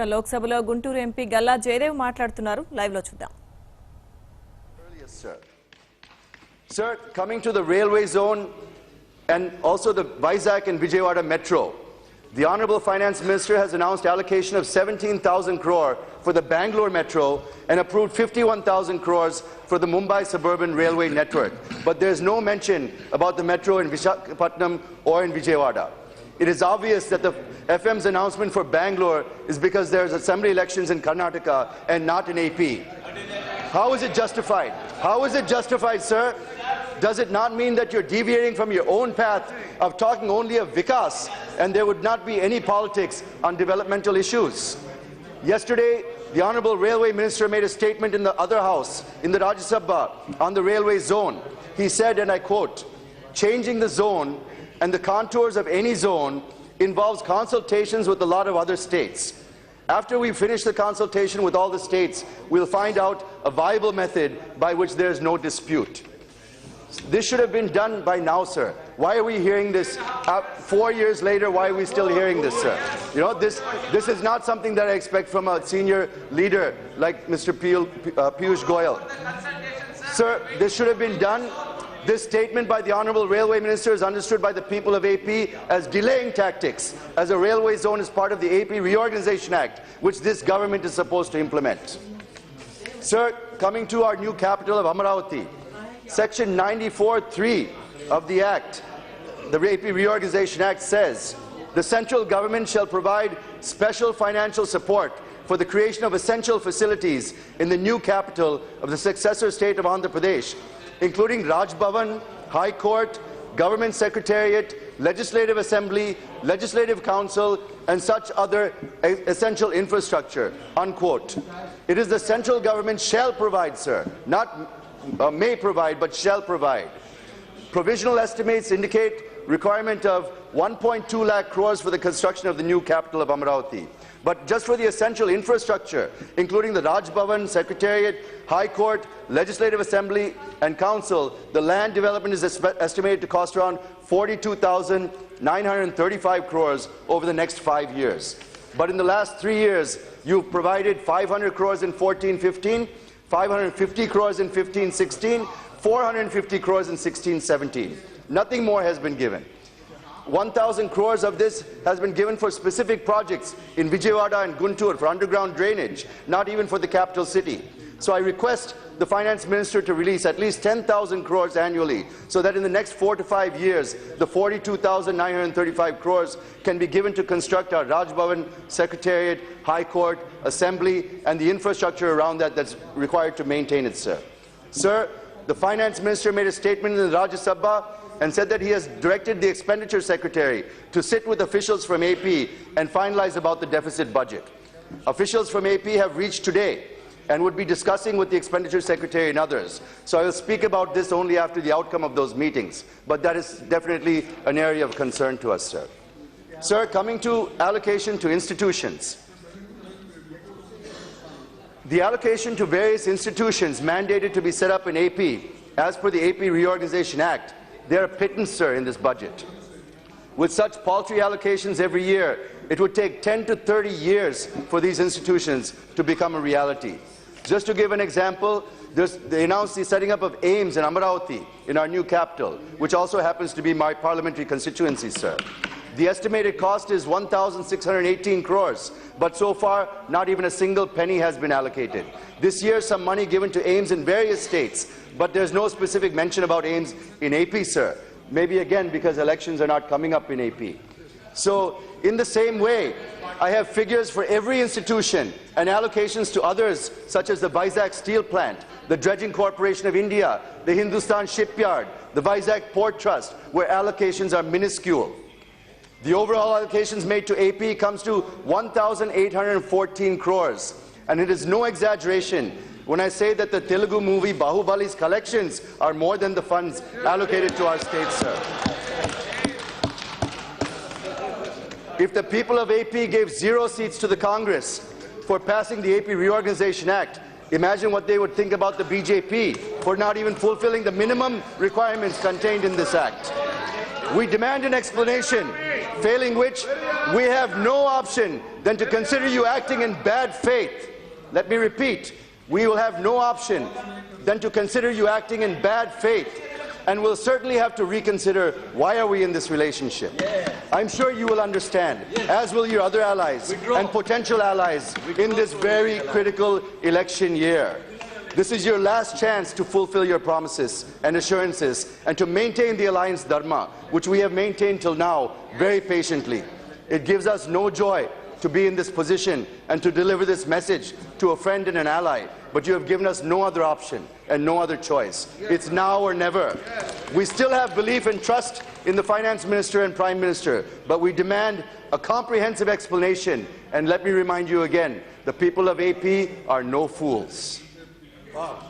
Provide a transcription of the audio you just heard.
లోక్సభలో గుంటూరు ఎంపీ గల్లా జయదేవ్ మాట్లాడుతున్నారు. లైవ్ లో చూద్దాం. Sir, coming to the railway zone and also the Vizag and Vijayawada metro, the Honorable Finance Minister has announced allocation of 17,000 crore for the Bangalore metro and approved 51,000 crores for the Mumbai suburban railway network. But there is no mention about the metro in Visakhapatnam or in Vijayawada. It is obvious that the FM's announcement for Bangalore is because there is assembly elections in Karnataka and not in AP. How is it justified? How is it justified, sir? Does it not mean that you're deviating from your own path of talking only of Vikas and there would not be any politics on developmental issues? Yesterday, the Honorable Railway Minister made a statement in the other house, in the Rajya Sabha, on the railway zone. He said, and I quote, "Changing the zone and the contours of any zone involves consultations with a lot of other states. After we finish the consultation with all the states, we'll find out a viable method by which there is no dispute." This should have been done by now, sir. Why are we hearing this 4 years later? Why are we still hearing this, sir? You know, this is not something that I expect from a senior leader like Mr. Piyush Goyal. Sir, this should have been done. This statement by the Honorable Railway Minister is understood by the people of AP as delaying tactics, as a railway zone is part of the AP Reorganization Act, which this government is supposed to implement. Sir, coming to our new capital of Amaravati, Section 94(3) of the Act, the AP Reorganization Act says, "The central government shall provide special financial support for the creation of essential facilities in the new capital of the successor state of Andhra Pradesh, including Raj Bhavan, High Court, Government Secretariat, Legislative Assembly, Legislative Council, and such other essential infrastructure," unquote. It is the central government shall provide, sir, not may provide, but shall provide. Provisional estimates indicate requirement of 1.2 lakh crores for the construction of the new capital of Amaravati. But just for the essential infrastructure, including the Raj Bhavan, Secretariat, High Court, Legislative Assembly, and Council, the land development is estimated to cost around 42,935 crores over the next 5 years. But in the last 3 years, you've provided 500 crores in 14-15, 550 crores in 15-16, 450 crores in 16-17. Nothing more has been given. 1,000 crores of this has been given for specific projects in Vijayawada and Guntur for underground drainage, not even for the capital city. So I request the Finance Minister to release at least 10,000 crores annually so that in the next 4 to 5 years, the 42,935 crores can be given to construct our Raj Bhavan, Secretariat, High Court, Assembly, and the infrastructure around that that's required to maintain it, sir. Sir, the Finance Minister made a statement in the Rajya Sabha and said that he has directed the Expenditure Secretary to sit with officials from AP and finalize about the deficit budget. Officials from AP have reached today and would be discussing with the Expenditure Secretary and others. So I will speak about this only after the outcome of those meetings. But that is definitely an area of concern to us, sir. Sir, coming to allocation to institutions. The allocation to various institutions mandated to be set up in AP, as per the AP Reorganization Act, they are a pittance, sir, in this budget. With such paltry allocations every year, it would take 10 to 30 years for these institutions to become a reality. Just to give an example, they announced the setting up of AIIMS in Amaravati, in our new capital, which also happens to be my parliamentary constituency, sir. The estimated cost is 1,618 crores, but so far, not even a single penny has been allocated. This year, some money given to AIIMS in various states, but there's no specific mention about AIIMS in AP, sir. Maybe again because elections are not coming up in AP. So, in the same way, I have figures for every institution and allocations to others, such as the Vizag Steel Plant, the Dredging Corporation of India, the Hindustan Shipyard, the Vizag Port Trust, where allocations are minuscule. The overall allocations made to AP comes to 1,814 crores, and it is no exaggeration when I say that the Telugu movie Bahubali's collections are more than the funds allocated to our state, sir. If the people of AP gave 0 seats to the Congress for passing the AP Reorganization Act, imagine what they would think about the BJP for not even fulfilling the minimum requirements contained in this act. We demand an explanation failing which we have no option than to consider you acting in bad faith. Let me repeat, we will have no option than to consider you acting in bad faith, and we'll certainly have to reconsider why are we in this relationship. I'm sure you will understand, as will your other allies and potential allies in this very critical election year. This is your last chance to fulfill your promises and assurances and to maintain the alliance dharma, which we have maintained till now very patiently. It gives us no joy to be in this position and to deliver this message to a friend and an ally, but you have given us no other option and no other choice. It's now or never. We still have belief and trust in the Finance Minister and Prime Minister, but we demand a comprehensive explanation. And let me remind you again, the people of AP are no fools. Wow.